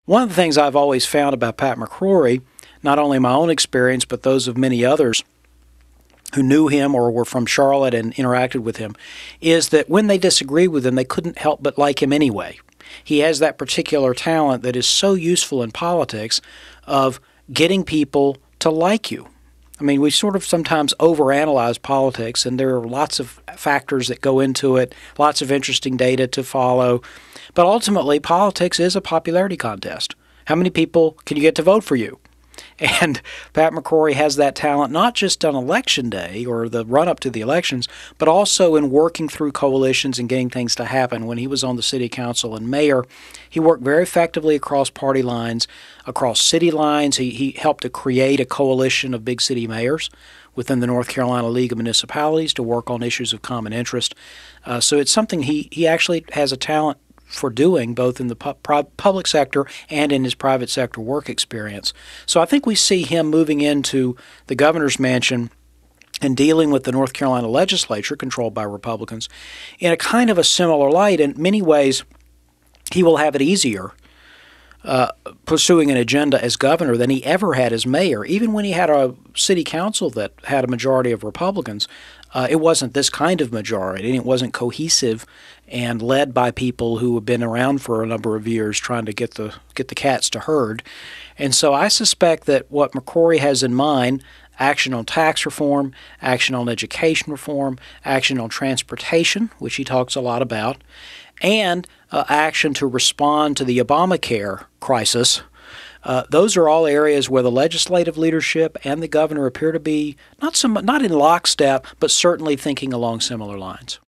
One of the things I've always found about Pat McCrory, not only my own experience, but those of many others who knew him or were from Charlotte and interacted with him, is that when they disagreed with him, they couldn't help but like him anyway. He has that particular talent that is so useful in politics of getting people to like you. I mean, we sort of sometimes overanalyze politics, and there are lots of factors that go into it, lots of interesting data to follow. But ultimately, politics is a popularity contest. How many people can you get to vote for you? And Pat McCrory has that talent not just on election day or the run-up to the elections, but also in working through coalitions and getting things to happen. When he was on the city council and mayor, he worked very effectively across party lines, across city lines. He helped to create a coalition of big city mayors within the North Carolina League of Municipalities to work on issues of common interest. So it's something he actually has a talent for doing, both in the public sector and in his private sector work experience. So I think we see him moving into the governor's mansion and dealing with the North Carolina legislature, controlled by Republicans, in a kind of a similar light. In many ways, he will have it easier pursuing an agenda as governor than he ever had as mayor. Even when he had a city council that had a majority of Republicans, it wasn't this kind of majority, and it wasn't cohesive and led by people who have been around for a number of years trying to get the cats to herd. And so I suspect that what McCrory has in mind, action on tax reform, action on education reform, action on transportation, which he talks a lot about, and action to respond to the Obamacare crisis. Those are all areas where the legislative leadership and the governor appear to be not in lockstep, but certainly thinking along similar lines.